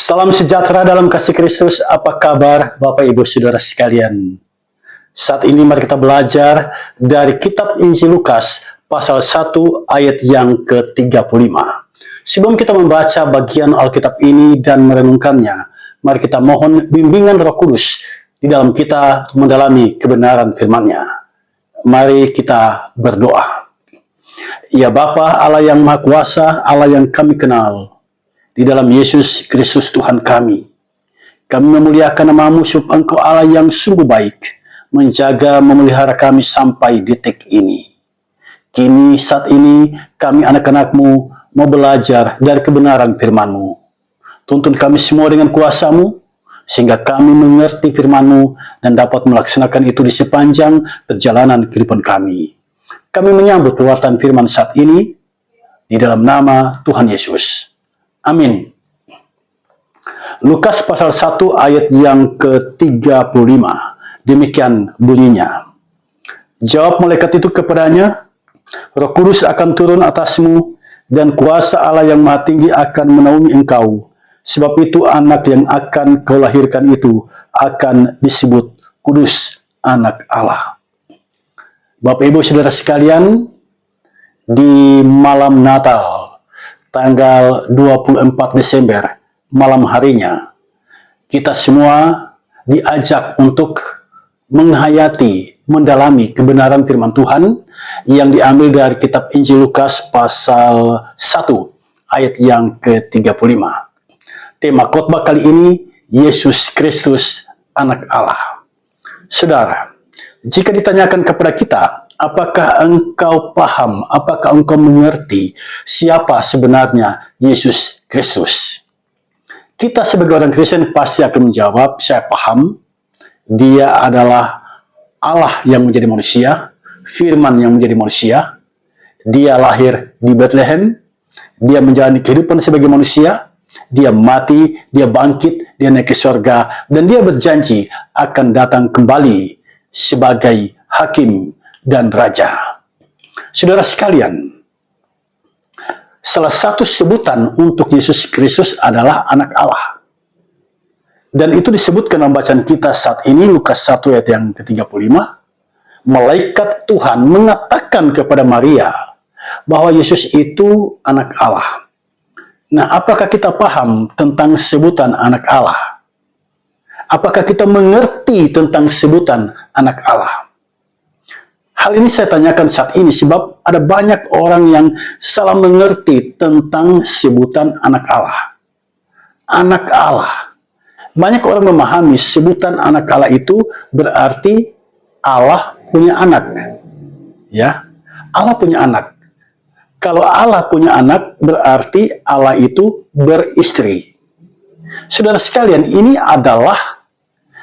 Salam sejahtera dalam kasih Kristus. Apa kabar Bapak Ibu Saudara sekalian? Saat ini mari kita belajar dari kitab Injil Lukas pasal 1 ayat yang ke-35. Sebelum kita membaca bagian Alkitab ini dan merenungkannya, mari kita mohon bimbingan Roh Kudus di dalam kita mendalami kebenaran firman-Nya. Mari kita berdoa. Ya Bapa, Allah yang Maha Kuasa, Allah yang kami kenal, di dalam Yesus Kristus Tuhan kami memuliakan nama-Mu sebab Engkau Allah yang sungguh baik, menjaga, memelihara kami sampai detik ini. Kini saat ini kami anak-anak-Mu mau belajar dari kebenaran firman-Mu. Tuntun kami semua dengan kuasa-Mu, sehingga kami mengerti firman-Mu dan dapat melaksanakan itu di sepanjang perjalanan kehidupan kami. Kami menyambut perwartaan firman saat ini di dalam nama Tuhan Yesus. Amin. Lukas pasal 1 ayat yang ke-35. Demikian bunyinya. Jawab malaikat itu kepadanya, Roh Kudus akan turun atasmu dan kuasa Allah yang Maha Tinggi akan menaungi engkau. Sebab itu anak yang akan kau lahirkan itu akan disebut Kudus, anak Allah. Bapak Ibu Saudara sekalian, di malam Natal tanggal 24 Desember, malam harinya, kita semua diajak untuk menghayati, mendalami kebenaran firman Tuhan yang diambil dari kitab Injil Lukas pasal 1 ayat yang ke-35. Tema khotbah kali ini, Yesus Kristus, anak Allah. Saudara, jika ditanyakan kepada kita, apakah engkau paham, apakah engkau mengerti siapa sebenarnya Yesus Kristus? Kita sebagai orang Kristen pasti akan menjawab, saya paham, dia adalah Allah yang menjadi manusia, firman yang menjadi manusia, dia lahir di Bethlehem, dia menjalani kehidupan sebagai manusia, dia mati, dia bangkit, dia naik ke surga, dan dia berjanji akan datang kembali sebagai hakim dan raja. Saudara sekalian, salah satu sebutan untuk Yesus Kristus adalah anak Allah. Dan itu disebutkan dalam bacaan kita saat ini, Lukas 1 ayat yang ke-35. Malaikat Tuhan mengatakan kepada Maria bahwa Yesus itu anak Allah. Nah, apakah kita paham tentang sebutan anak Allah? Apakah kita mengerti tentang sebutan anak Allah? Hal ini saya tanyakan saat ini sebab ada banyak orang yang salah mengerti tentang sebutan anak Allah. Anak Allah. Banyak orang memahami sebutan anak Allah itu berarti Allah punya anak. Ya, Allah punya anak. Kalau Allah punya anak berarti Allah itu beristri. Saudara sekalian, ini adalah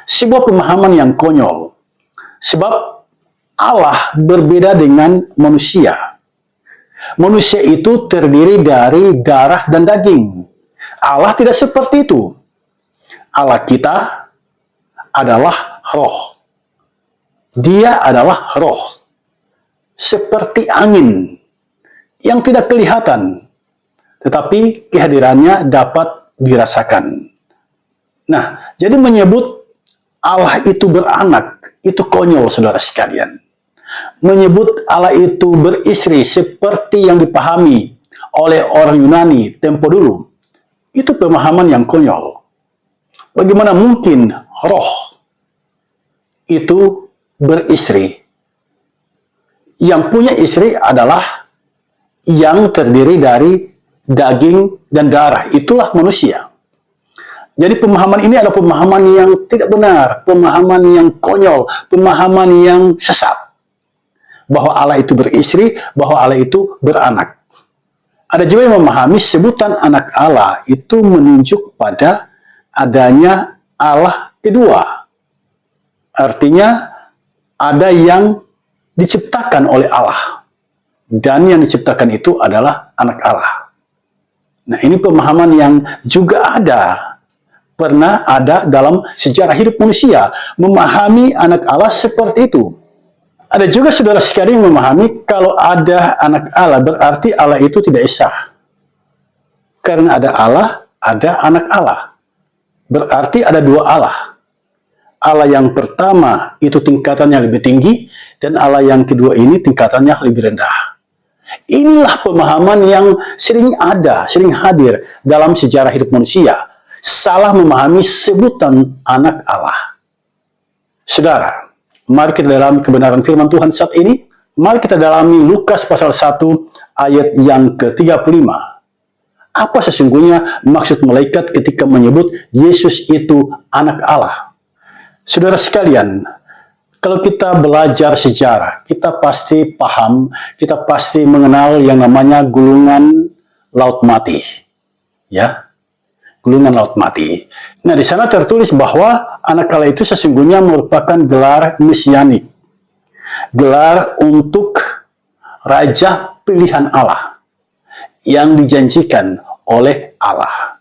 sebuah pemahaman yang konyol. Sebab Allah berbeda dengan manusia. Manusia itu terdiri dari darah dan daging. Allah tidak seperti itu. Allah kita adalah roh. Dia adalah roh. Seperti angin yang tidak kelihatan, tetapi kehadirannya dapat dirasakan. Nah, jadi menyebut Allah itu beranak, itu konyol saudara sekalian. Menyebut Allah itu beristri seperti yang dipahami oleh orang Yunani tempo dulu, itu pemahaman yang konyol. Bagaimana mungkin roh itu beristri? Yang punya istri adalah yang terdiri dari daging dan darah, itulah manusia. Jadi pemahaman ini adalah pemahaman yang tidak benar, pemahaman yang konyol, pemahaman yang sesat. Bahwa Allah itu beristri, bahwa Allah itu beranak. Ada juga yang memahami sebutan anak Allah itu menunjuk pada adanya Allah kedua. Artinya ada yang diciptakan oleh Allah. Dan yang diciptakan itu adalah anak Allah. Nah, ini pemahaman yang juga pernah ada dalam sejarah hidup manusia, memahami anak Allah seperti itu. Ada juga saudara sekalian yang memahami kalau ada anak Allah berarti Allah itu tidak esa. Karena ada Allah, ada anak Allah. Berarti ada dua Allah. Allah yang pertama itu tingkatannya lebih tinggi, dan Allah yang kedua ini tingkatannya lebih rendah. Inilah pemahaman yang sering hadir dalam sejarah hidup manusia. Salah memahami sebutan anak Allah. Saudara, mari kita dalami kebenaran firman Tuhan saat ini. Mari kita dalami Lukas pasal 1 ayat yang ke-35. Apa sesungguhnya maksud malaikat ketika menyebut Yesus itu anak Allah? Saudara sekalian, kalau kita belajar sejarah, kita pasti paham, kita pasti mengenal yang namanya gulungan laut mati. Ya, gulungan laut mati. Nah, di sana tertulis bahwa anak Allah itu sesungguhnya merupakan gelar mesianik. Gelar untuk raja pilihan Allah yang dijanjikan oleh Allah.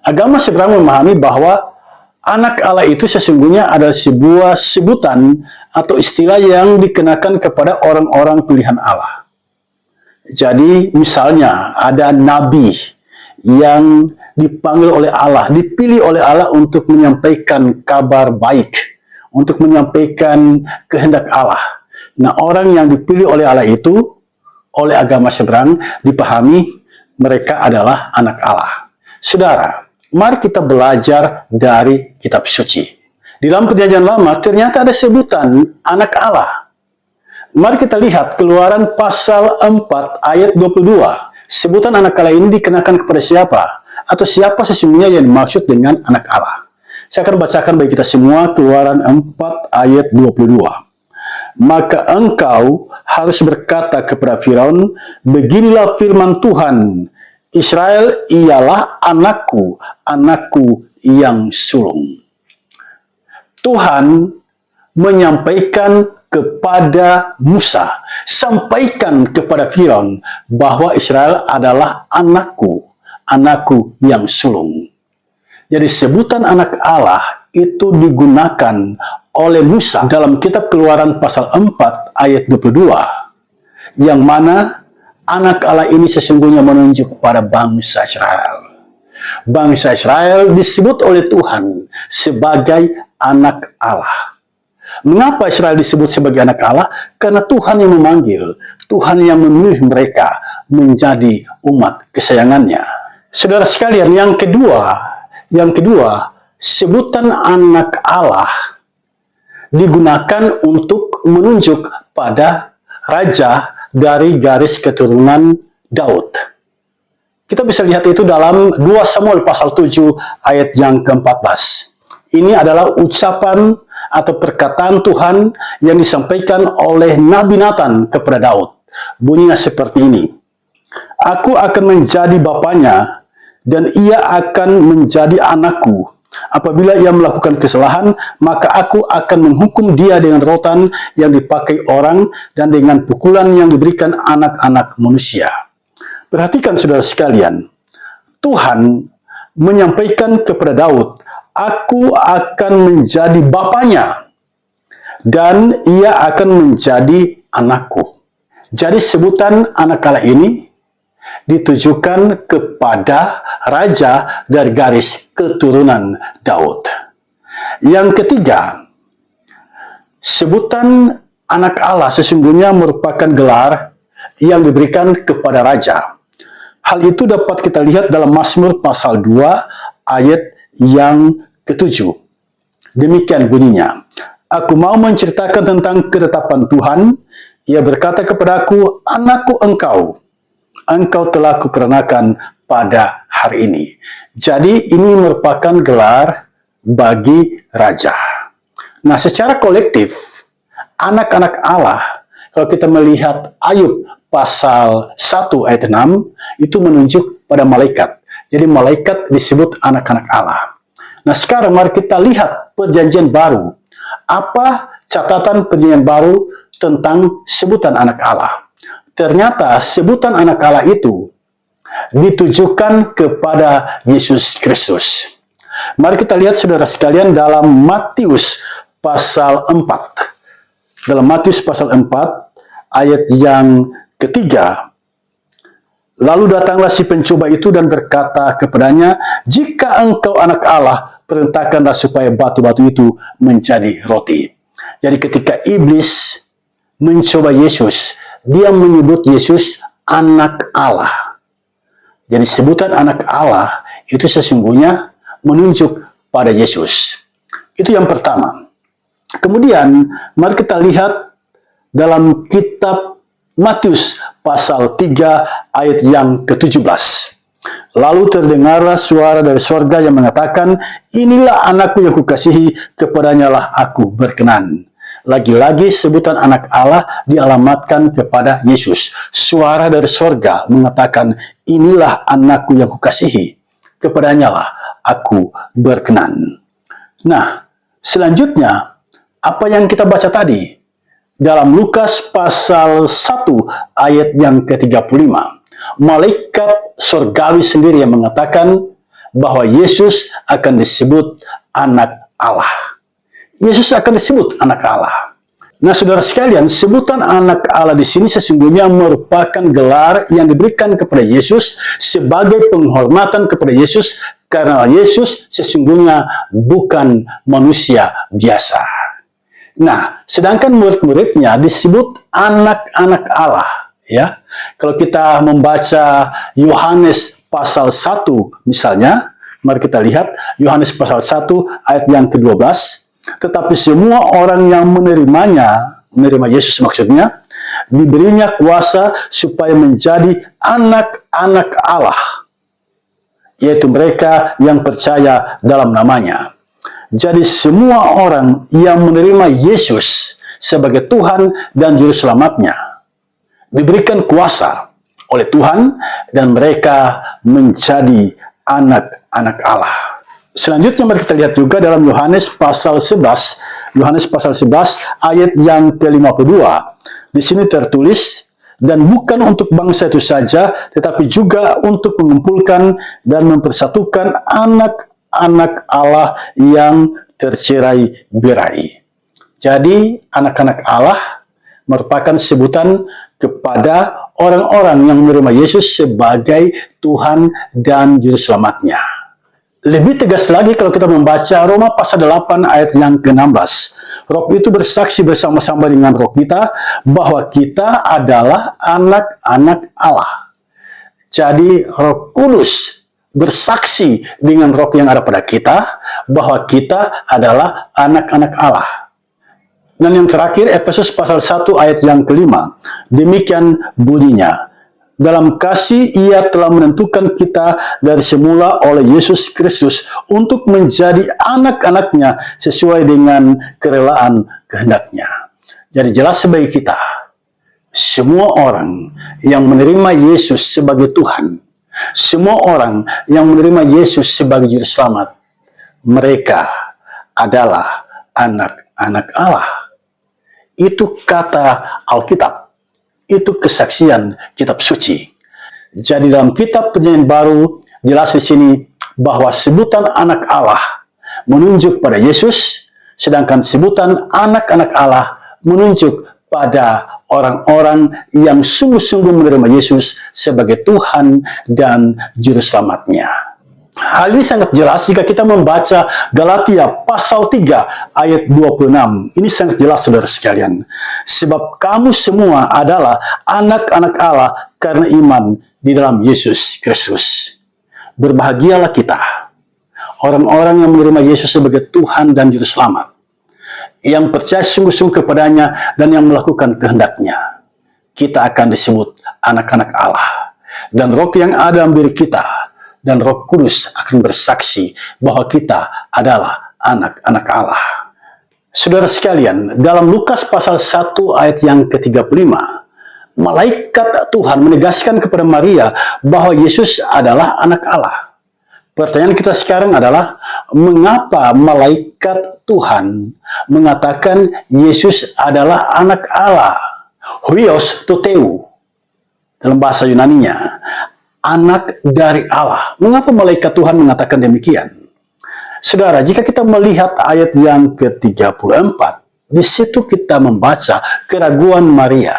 Agama seberang memahami bahwa anak Allah itu sesungguhnya adalah sebuah sebutan atau istilah yang dikenakan kepada orang-orang pilihan Allah. Jadi misalnya ada nabi yang dipanggil oleh Allah, dipilih oleh Allah untuk menyampaikan kabar baik, untuk menyampaikan kehendak Allah. Nah, orang yang dipilih oleh Allah itu, oleh agama seberang, dipahami mereka adalah anak Allah. Saudara, mari kita belajar dari kitab suci. Di dalam perjanjian lama ternyata ada sebutan anak Allah. Mari kita lihat Keluaran pasal 4 ayat 22. Sebutan anak Allah ini dikenakan kepada siapa? Atau siapa sesungguhnya yang dimaksud dengan anak Allah? Saya akan bacakan bagi kita semua Keluaran 4 ayat 22. Maka engkau harus berkata kepada Firaun, beginilah firman Tuhan, Israel ialah anakku, anakku yang sulung. Tuhan menyampaikan kepada Musa, sampaikan kepada Firaun bahwa Israel adalah anakku, anakku yang sulung. Jadi sebutan anak Allah itu digunakan oleh Musa dalam kitab Keluaran pasal 4 ayat 22, yang mana anak Allah ini sesungguhnya menunjuk kepada bangsa Israel. Bangsa Israel disebut oleh Tuhan sebagai anak Allah. Mengapa Israel disebut sebagai anak Allah? Karena Tuhan yang memanggil, Tuhan yang memilih mereka menjadi umat kesayangannya. Saudara sekalian, yang kedua, sebutan anak Allah digunakan untuk menunjuk pada raja dari garis keturunan Daud. Kita bisa lihat itu dalam 2 Samuel pasal 7 ayat yang ke-14. Ini adalah ucapan atau perkataan Tuhan yang disampaikan oleh Nabi Nathan kepada Daud. Bunyinya seperti ini. Aku akan menjadi bapaknya dan ia akan menjadi anakku. Apabila ia melakukan kesalahan, maka aku akan menghukum dia dengan rotan yang dipakai orang dan dengan pukulan yang diberikan anak-anak manusia. Perhatikan saudara sekalian, Tuhan menyampaikan kepada Daud, aku akan menjadi bapaknya dan ia akan menjadi anakku. Jadi sebutan anak Allah ini ditujukan kepada raja dari garis keturunan Daud. Yang ketiga, sebutan anak Allah sesungguhnya merupakan gelar yang diberikan kepada raja. Hal itu dapat kita lihat dalam Mazmur pasal 2 ayat yang ke-7. Demikian bunyinya. Aku mau menceritakan tentang ketetapan Tuhan. Ia berkata kepadaku, anakku engkau telah kuperanakan pada hari ini. Jadi ini merupakan gelar bagi raja. Nah, secara kolektif, anak-anak Allah, kalau kita melihat Ayub pasal 1 ayat 6, itu menunjuk pada malaikat. Jadi malaikat disebut anak-anak Allah. Nah, sekarang mari kita lihat perjanjian baru. Apa catatan perjanjian baru tentang sebutan anak Allah? Ternyata sebutan anak Allah itu ditujukan kepada Yesus Kristus. Mari kita lihat saudara sekalian dalam Matius pasal 4. Dalam Matius pasal 4 ayat yang ketiga. Lalu datanglah si pencoba itu dan berkata kepadanya, jika engkau anak Allah, perintahkanlah supaya batu-batu itu menjadi roti. Jadi ketika iblis mencoba Yesus, dia menyebut Yesus anak Allah. Jadi sebutan anak Allah itu sesungguhnya menunjuk pada Yesus. Itu yang pertama. Kemudian mari kita lihat dalam kitab Matius pasal 3 ayat yang ke-17. Lalu terdengarlah suara dari sorga yang mengatakan, inilah anakku yang kukasihi, kepadanya lah aku berkenan. Lagi-lagi sebutan anak Allah dialamatkan kepada Yesus. Suara dari sorga mengatakan, inilah anakku yang kukasihi, kepadanya lah aku berkenan. Nah, selanjutnya, apa yang kita baca tadi? Dalam Lukas pasal 1 ayat yang ke-35, malaikat sorgawi sendiri yang mengatakan bahwa Yesus akan disebut anak Allah. Yesus akan disebut anak Allah. Nah, saudara sekalian, sebutan anak Allah di sini sesungguhnya merupakan gelar yang diberikan kepada Yesus sebagai penghormatan kepada Yesus, karena Yesus sesungguhnya bukan manusia biasa. Nah, sedangkan murid-muridnya disebut anak-anak Allah, ya. Kalau kita membaca Yohanes pasal 1 misalnya, mari kita lihat Yohanes pasal 1 ayat yang ke-12, tetapi semua orang yang menerima Yesus maksudnya, diberinya kuasa supaya menjadi anak-anak Allah, yaitu mereka yang percaya dalam namanya. Jadi semua orang yang menerima Yesus sebagai Tuhan dan Juru Selamatnya diberikan kuasa oleh Tuhan dan mereka menjadi anak-anak Allah. Selanjutnya mari kita lihat juga dalam Yohanes pasal 11, Yohanes pasal 11 ayat yang ke-52. Di sini tertulis, dan bukan untuk bangsa itu saja, tetapi juga untuk mengumpulkan dan mempersatukan anak-anak Allah yang tercerai-berai. Jadi, anak-anak Allah merupakan sebutan kepada orang-orang yang menerima Yesus sebagai Tuhan dan Juru Selamatnya. Lebih tegas lagi kalau kita membaca Roma pasal 8 ayat yang ke-16. Roh itu bersaksi bersama-sama dengan roh kita bahwa kita adalah anak-anak Allah. Jadi, Roh Kudus bersaksi dengan roh yang ada pada kita bahwa kita adalah anak-anak Allah. Dan yang terakhir, Efesus pasal 1 ayat yang ke-5. Demikian bunyinya, dalam kasih ia telah menentukan kita dari semula oleh Yesus Kristus untuk menjadi anak-anaknya sesuai dengan kerelaan kehendaknya. Jadi jelas bagi kita, semua orang yang menerima Yesus sebagai Tuhan, semua orang yang menerima Yesus sebagai Juru Selamat, mereka adalah anak-anak Allah. Itu kata Alkitab, itu kesaksian kitab suci. Jadi dalam kitab Perjanjian Baru jelas di sini bahwa sebutan anak Allah menunjuk pada Yesus, sedangkan sebutan anak-anak Allah menunjuk pada orang-orang yang sungguh-sungguh menerima Yesus sebagai Tuhan dan Juru Selamatnya. Hal ini sangat jelas jika kita membaca Galatia pasal 3 ayat 26. Ini sangat jelas saudara sekalian. Sebab kamu semua adalah anak-anak Allah karena iman di dalam Yesus Kristus. Berbahagialah kita, orang-orang yang menerima Yesus sebagai Tuhan dan Juru Selamat, yang percaya sungguh-sungguh kepadanya dan yang melakukan kehendaknya. Kita akan disebut anak-anak Allah. Dan roh yang ada dalam diri kita dan Roh Kudus akan bersaksi bahwa kita adalah anak-anak Allah. Saudara sekalian, dalam Lukas pasal 1 ayat yang ke-35, malaikat Tuhan menegaskan kepada Maria bahwa Yesus adalah anak Allah. Pertanyaan kita sekarang adalah, mengapa malaikat Tuhan mengatakan Yesus adalah anak Allah? Huios toteu, dalam bahasa Yunaninya, anak dari Allah. Mengapa malaikat Tuhan mengatakan demikian? Saudara, jika kita melihat ayat yang ke-34, di situ kita membaca keraguan Maria.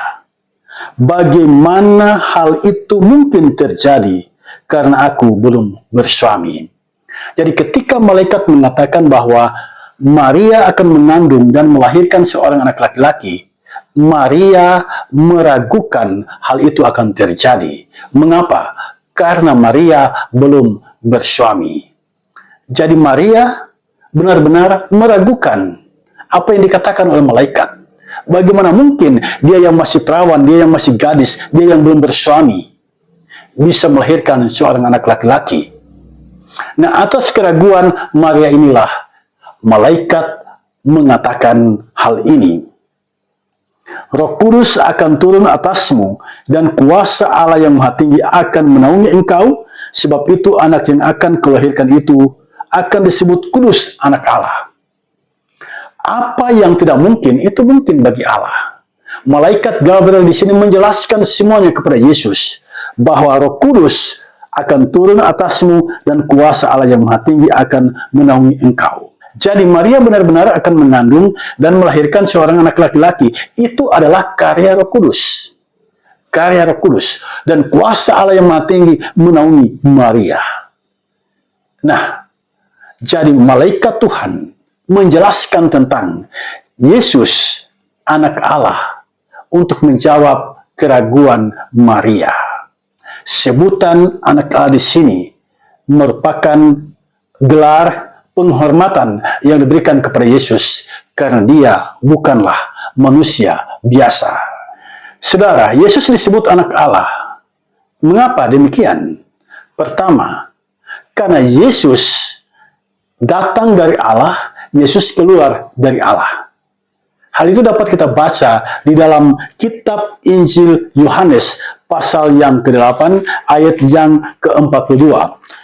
Bagaimana hal itu mungkin terjadi karena aku belum bersuami? Jadi ketika malaikat mengatakan bahwa Maria akan mengandung dan melahirkan seorang anak laki-laki, Maria meragukan hal itu akan terjadi. Mengapa? Karena Maria belum bersuami. Jadi Maria benar-benar meragukan apa yang dikatakan oleh malaikat. Bagaimana mungkin dia yang masih perawan, dia yang masih gadis, dia yang belum bersuami, bisa melahirkan seorang anak laki-laki? Nah, atas keraguan Maria inilah malaikat mengatakan hal ini. Roh Kudus akan turun atasmu dan kuasa Allah yang Maha Tinggi akan menaungi engkau, sebab itu anak yang akan kelahirkan itu akan disebut kudus, anak Allah. Apa yang tidak mungkin, itu mungkin bagi Allah. Malaikat Gabriel di sini menjelaskan semuanya kepada Yesus, bahwa Roh Kudus akan turun atasmu dan kuasa Allah yang Maha Tinggi akan menaungi engkau. Jadi Maria benar-benar akan mengandung dan melahirkan seorang anak laki-laki. Itu adalah karya Roh Kudus. Karya Roh Kudus. Dan kuasa Allah yang Maha Tinggi menaungi Maria. Nah, jadi malaikat Tuhan menjelaskan tentang Yesus, anak Allah, untuk menjawab keraguan Maria. Sebutan anak Allah di sini merupakan gelar penghormatan yang diberikan kepada Yesus karena dia bukanlah manusia biasa. Saudara, Yesus disebut anak Allah. Mengapa demikian? Pertama, karena Yesus datang dari Allah, Yesus keluar dari Allah. Hal itu dapat kita baca di dalam kitab Injil Yohanes pasal yang ke-8 ayat yang ke-42.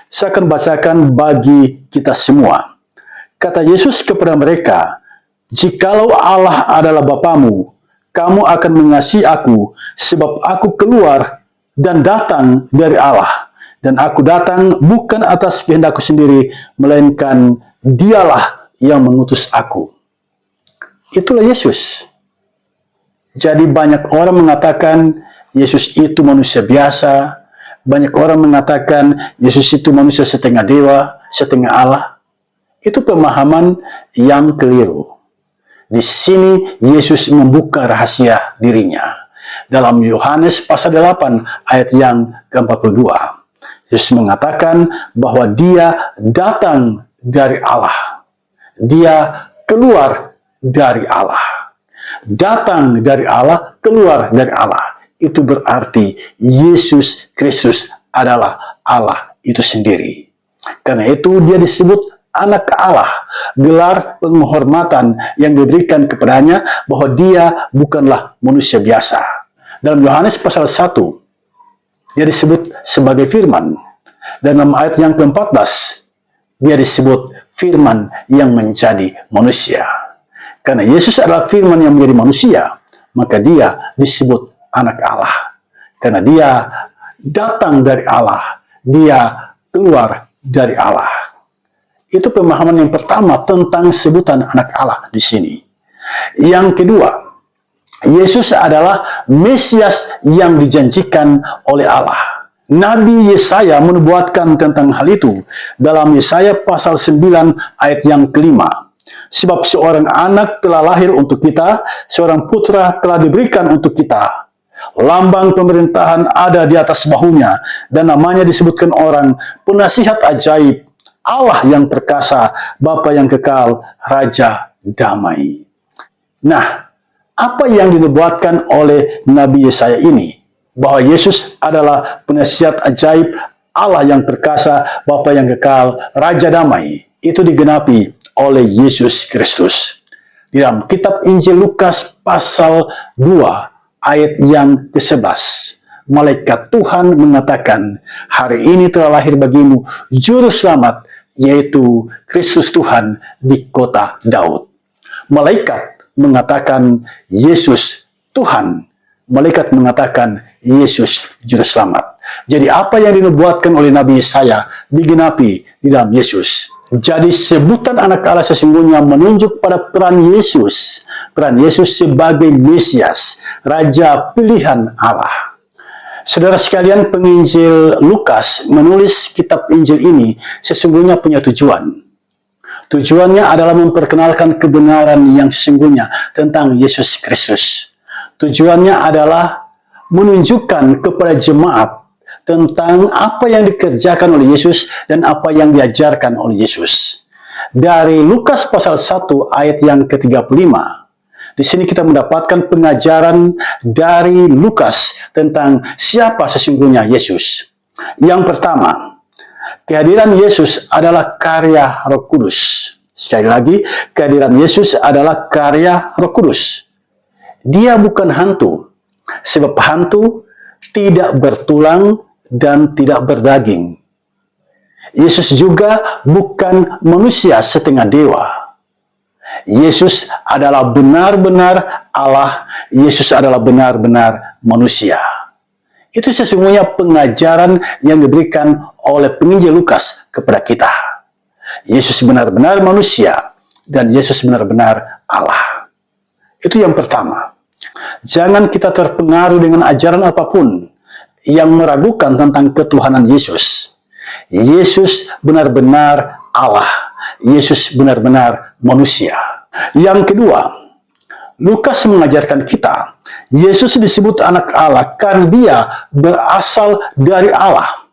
Saya akan bacakan bagi kita semua. Kata Yesus kepada mereka, "Jikalau Allah adalah Bapamu, kamu akan mengasihi aku, sebab aku keluar dan datang dari Allah. Dan aku datang bukan atas kehendakku sendiri, melainkan Dialah yang mengutus aku." Itulah Yesus. Jadi banyak orang mengatakan Yesus itu manusia biasa. Banyak orang mengatakan Yesus itu manusia setengah dewa, setengah Allah. Itu pemahaman yang keliru. Di sini Yesus membuka rahasia dirinya. Dalam Yohanes pasal 8 ayat yang ke-42. Yesus mengatakan bahwa dia datang dari Allah. Dia keluar dari Allah. Datang dari Allah, keluar dari Allah. Itu berarti Yesus Kristus adalah Allah itu sendiri. Karena itu dia disebut anak Allah. Gelar penghormatan yang diberikan kepadanya bahwa dia bukanlah manusia biasa. Dalam Yohanes pasal 1, dia disebut sebagai firman. Dan dalam ayat yang ke-14, dia disebut firman yang menjadi manusia. Karena Yesus adalah firman yang menjadi manusia, maka dia disebut anak Allah. Karena dia datang dari Allah, dia keluar dari Allah. Itu pemahaman yang pertama tentang sebutan anak Allah di sini. Yang kedua, Yesus adalah Mesias yang dijanjikan oleh Allah. Nabi Yesaya menubuatkan tentang hal itu dalam Yesaya pasal 9 ayat yang ke-5. Sebab seorang anak telah lahir untuk kita, seorang putra telah diberikan untuk kita. Lambang pemerintahan ada di atas bahunya, dan namanya disebutkan orang penasihat ajaib, Allah yang perkasa, Bapa yang kekal, Raja damai. Nah, apa yang dinubuatkan oleh Nabi Yesaya ini? Bahwa Yesus adalah penasihat ajaib, Allah yang perkasa, Bapa yang kekal, Raja damai. Itu digenapi oleh Yesus Kristus. Di dalam kitab Injil Lukas pasal 2 ayat yang ke-11. Malaikat Tuhan mengatakan, hari ini telah lahir bagimu juru selamat, yaitu Kristus Tuhan di kota Daud. Malaikat mengatakan Yesus Tuhan. Malaikat mengatakan Yesus juru selamat. Jadi apa yang dinubuatkan oleh Nabi Yesaya digenapi di dalam Yesus. Jadi sebutan anak Allah sesungguhnya menunjuk pada peran Yesus. Peran Yesus sebagai Mesias, Raja pilihan Allah. Saudara sekalian, penginjil Lukas menulis kitab Injil ini sesungguhnya punya tujuan. Tujuannya adalah memperkenalkan kebenaran yang sesungguhnya tentang Yesus Kristus. Tujuannya adalah menunjukkan kepada jemaat tentang apa yang dikerjakan oleh Yesus dan apa yang diajarkan oleh Yesus. Dari Lukas pasal 1 ayat yang ke-35, di sini kita mendapatkan pengajaran dari Lukas tentang siapa sesungguhnya Yesus. Yang pertama, kehadiran Yesus adalah karya Roh Kudus. Sekali lagi, kehadiran Yesus adalah karya Roh Kudus. Dia bukan hantu, sebab hantu tidak bertulang dan tidak berdaging. Yesus juga bukan manusia setengah dewa. Yesus adalah benar-benar Allah. Yesus adalah benar-benar manusia. Itu sesungguhnya pengajaran yang diberikan oleh penginjil Lukas kepada kita. Yesus benar-benar manusia dan Yesus benar-benar Allah. Itu yang pertama. Jangan kita terpengaruh dengan ajaran apapun yang meragukan tentang ketuhanan Yesus. Yesus benar-benar Allah. Yesus benar-benar manusia. Yang kedua, Lukas mengajarkan kita, Yesus disebut anak Allah karena dia berasal dari Allah.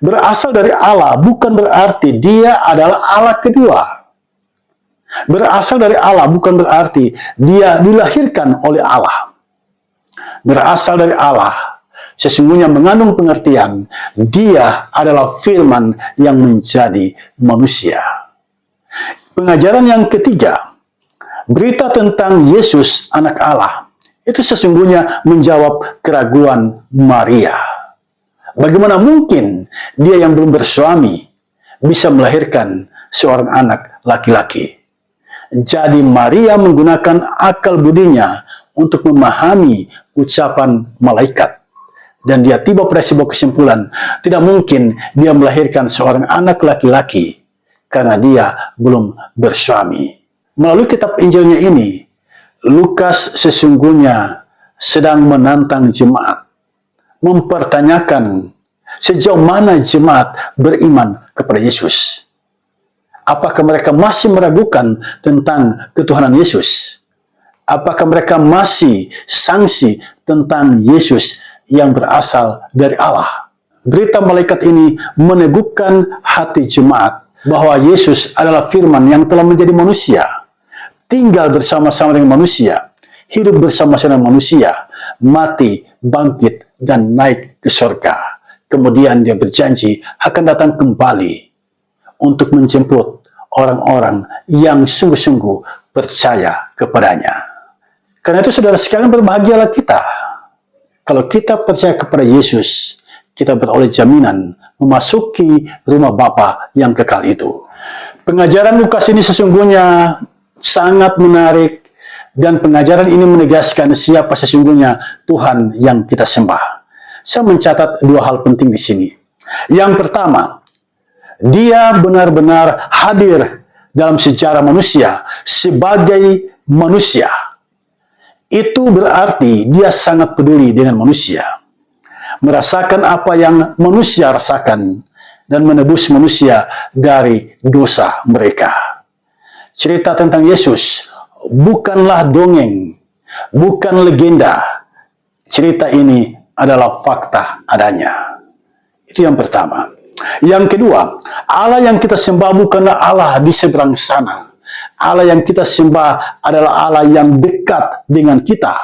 Berasal dari Allah bukan berarti dia adalah Allah kedua. Berasal dari Allah bukan berarti dia dilahirkan oleh Allah. Berasal dari Allah sesungguhnya mengandung pengertian dia adalah firman yang menjadi manusia. Pengajaran yang ketiga, berita tentang Yesus anak Allah itu sesungguhnya menjawab keraguan Maria. Bagaimana mungkin dia yang belum bersuami bisa melahirkan seorang anak laki-laki? Jadi Maria menggunakan akal budinya untuk memahami ucapan malaikat. Dan dia tiba pada sebuah kesimpulan, tidak mungkin dia melahirkan seorang anak laki-laki karena dia belum bersuami. Melalui kitab Injilnya ini, Lukas sesungguhnya sedang menantang jemaat, mempertanyakan sejauh mana jemaat beriman kepada Yesus. Apakah mereka masih meragukan tentang ketuhanan Yesus? Apakah mereka masih sangsi tentang Yesus yang berasal dari Allah? Berita malaikat ini meneguhkan hati jemaat bahwa Yesus adalah firman yang telah menjadi manusia, tinggal bersama-sama dengan manusia, hidup bersama-sama dengan manusia, mati, bangkit, dan naik ke surga. Kemudian dia berjanji akan datang kembali untuk menjemput orang-orang yang sungguh-sungguh percaya kepadanya. Karena itu saudara sekalian, berbahagialah kita. Kalau kita percaya kepada Yesus, kita beroleh jaminan memasuki rumah Bapa yang kekal itu. Pengajaran Lukas ini sesungguhnya sangat menarik, dan pengajaran ini menegaskan siapa sesungguhnya Tuhan yang kita sembah. Saya mencatat dua hal penting di sini. Yang pertama, dia benar-benar hadir dalam sejarah manusia sebagai manusia. Itu berarti dia sangat peduli dengan manusia. Merasakan apa yang manusia rasakan dan menebus manusia dari dosa mereka. Cerita tentang Yesus bukanlah dongeng, bukan legenda. Cerita ini adalah fakta adanya. Itu yang pertama. Yang kedua, Allah yang kita sembah bukanlah Allah di seberang sana. Allah yang kita sembah adalah Allah yang dekat dengan kita,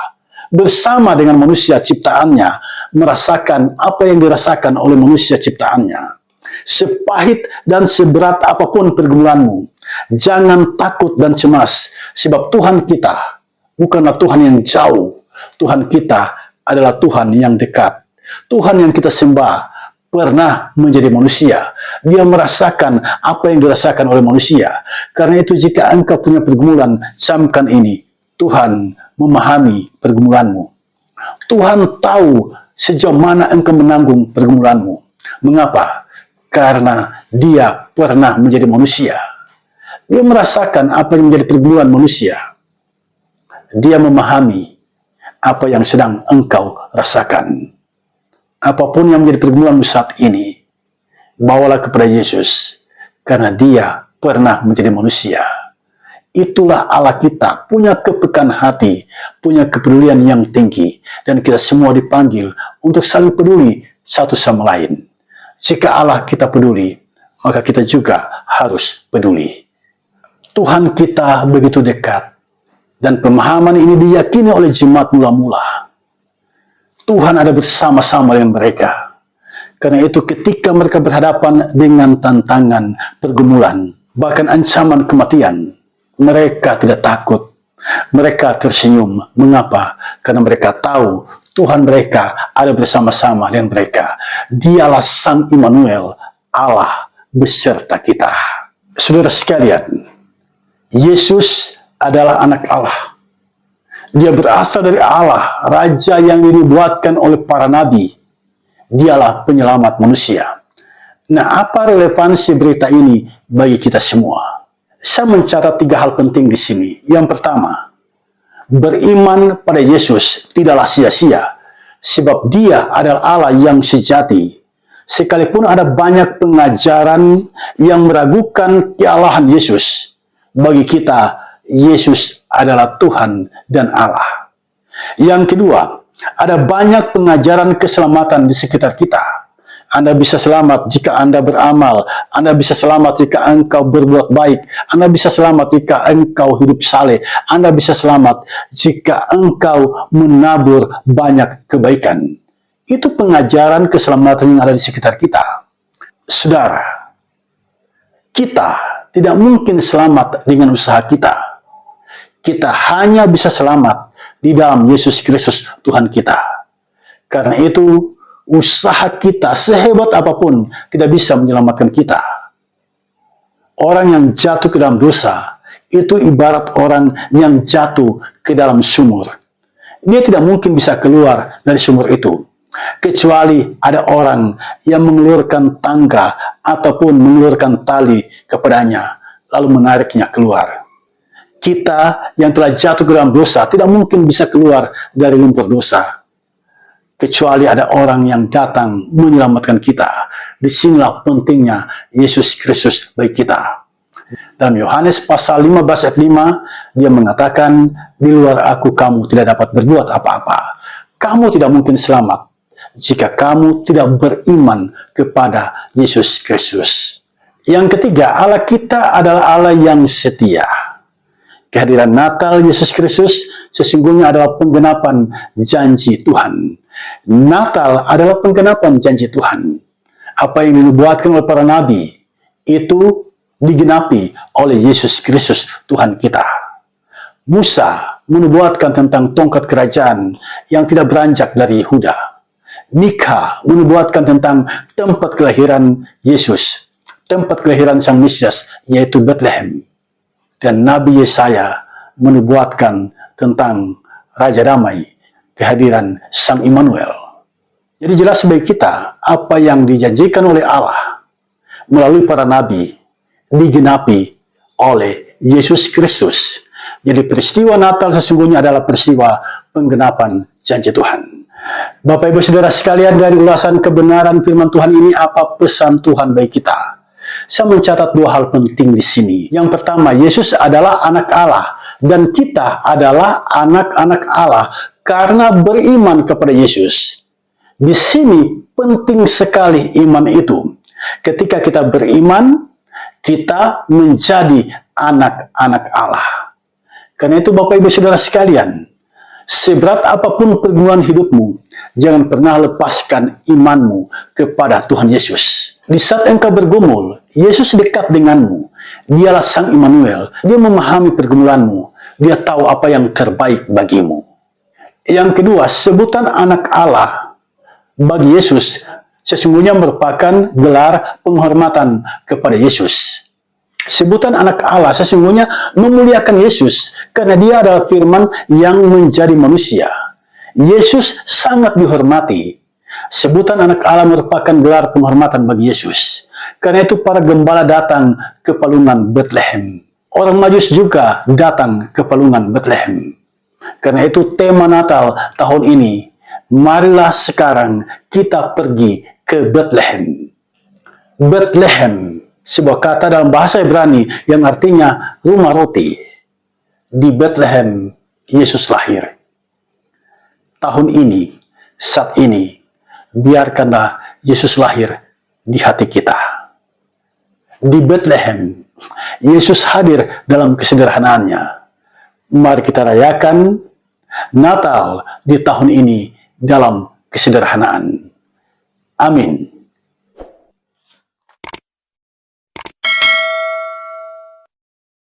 bersama dengan manusia ciptaannya, merasakan apa yang dirasakan oleh manusia ciptaannya. Sepahit dan seberat apapun pergumulanmu, jangan takut dan cemas, sebab Tuhan kita bukanlah Tuhan yang jauh. Tuhan kita adalah Tuhan yang dekat. Tuhan yang kita sembah pernah menjadi manusia. Dia merasakan apa yang dirasakan oleh manusia. Karena itu jika engkau punya pergumulan, camkan ini. Tuhan memahami pergumulanmu. Tuhan tahu sejauh mana engkau menanggung pergumulanmu. Mengapa? Karena dia pernah menjadi manusia. Dia merasakan apa yang menjadi pergumulan manusia. Dia memahami apa yang sedang engkau rasakan. apapun yang menjadi pergumulanmu saat ini, bawalah kepada Yesus, karena Dia pernah menjadi manusia. Itulah Allah kita, punya kepekaan hati, punya kepedulian yang tinggi, dan kita semua dipanggil untuk saling peduli satu sama lain. Jika Allah kita peduli, maka kita juga harus peduli. Tuhan kita begitu dekat, dan pemahaman ini diyakini oleh jemaat mula-mula. Tuhan ada bersama-sama dengan mereka. Karena itu ketika mereka berhadapan dengan tantangan, pergumulan, bahkan ancaman kematian, mereka tidak takut. Mereka tersenyum. Mengapa? Karena mereka tahu Tuhan mereka ada bersama-sama dengan mereka. Dialah Sang Immanuel, Allah beserta kita. Saudara sekalian, Yesus adalah anak Allah. Dia berasal dari Allah, Raja yang dinubuatkan oleh para nabi. Dialah penyelamat manusia. Nah, apa relevansi berita ini bagi kita semua? Saya mencatat 3 hal penting di sini. Yang pertama, beriman pada Yesus tidaklah sia-sia, sebab Dia adalah Allah yang sejati. Sekalipun ada banyak pengajaran yang meragukan kealahan Yesus, bagi kita, Yesus adalah Tuhan dan Allah. Yang kedua, ada banyak pengajaran keselamatan di sekitar kita. Anda bisa selamat jika Anda beramal. Anda bisa selamat jika engkau berbuat baik. Anda bisa selamat jika engkau hidup saleh. Anda bisa selamat jika engkau menabur banyak kebaikan. Itu pengajaran keselamatan yang ada di sekitar kita. Saudara, kita tidak mungkin selamat dengan usaha kita. Kita hanya bisa selamat di dalam Yesus Kristus Tuhan kita. Karena itu, usaha kita sehebat apapun tidak bisa menyelamatkan kita. Orang yang jatuh ke dalam dosa itu ibarat orang yang jatuh ke dalam sumur. Dia tidak mungkin bisa keluar dari sumur itu, kecuali ada orang yang mengeluarkan tangga ataupun mengeluarkan tali kepadanya, lalu menariknya keluar. Kita yang telah jatuh ke dalam dosa tidak mungkin bisa keluar dari lumpur dosa, kecuali ada orang yang datang menyelamatkan kita. Disinilah pentingnya Yesus Kristus bagi kita. Dalam Yohanes pasal 15 ayat 5, dia mengatakan, di luar aku kamu tidak dapat berbuat apa-apa. Kamu tidak mungkin selamat jika kamu tidak beriman kepada Yesus Kristus. Yang ketiga, Allah kita adalah Allah yang setia. Kehadiran Natal Yesus Kristus sesungguhnya adalah penggenapan janji Tuhan. Natal adalah penggenapan janji Tuhan. Apa yang dinubuatkan oleh para nabi itu digenapi oleh Yesus Kristus Tuhan kita. Musa menubuatkan tentang tongkat kerajaan yang tidak beranjak dari Yehuda. Mika menubuatkan tentang tempat kelahiran Yesus, tempat kelahiran Sang Mesias, yaitu Bethlehem. Dan Nabi Yesaya menubuatkan tentang Raja Damai, kehadiran Sang Immanuel. Jadi jelas bagi kita, apa yang dijanjikan oleh Allah melalui para nabi digenapi oleh Yesus Kristus. Jadi peristiwa Natal sesungguhnya adalah peristiwa penggenapan janji Tuhan. Bapak Ibu Saudara sekalian, dari ulasan kebenaran firman Tuhan ini, apa pesan Tuhan bagi kita? Saya mencatat 2 hal penting di sini. Yang pertama, Yesus adalah anak Allah dan kita adalah anak-anak Allah karena beriman kepada Yesus. Di sini penting sekali iman itu. Ketika kita beriman, kita menjadi anak-anak Allah. Karena itu Bapak Ibu Saudara sekalian, seberat apapun pergumulan hidupmu, jangan pernah lepaskan imanmu kepada Tuhan Yesus. Di saat engkau bergumul, Yesus dekat denganmu. Dialah Sang Immanuel. Dia memahami pergumulanmu. Dia tahu apa yang terbaik bagimu. Yang kedua, sebutan anak Allah bagi Yesus sesungguhnya merupakan gelar penghormatan kepada Yesus. Sebutan anak Allah sesungguhnya memuliakan Yesus karena dia adalah firman yang menjadi manusia. Yesus sangat dihormati. Sebutan anak Allah merupakan gelar penghormatan bagi Yesus. Karena itu para gembala datang ke palungan Bethlehem. Orang Majus juga datang ke palungan Bethlehem. Karena itu tema Natal tahun ini marilah sekarang kita pergi ke Bethlehem. Bethlehem, sebuah kata dalam bahasa Ibrani yang artinya rumah roti. Di Bethlehem, Yesus lahir. Tahun ini, saat ini, biarkanlah Yesus lahir di hati kita. Di Bethlehem, Yesus hadir dalam kesederhanaannya. Mari kita rayakan Natal di tahun ini dalam kesederhanaan. Amin.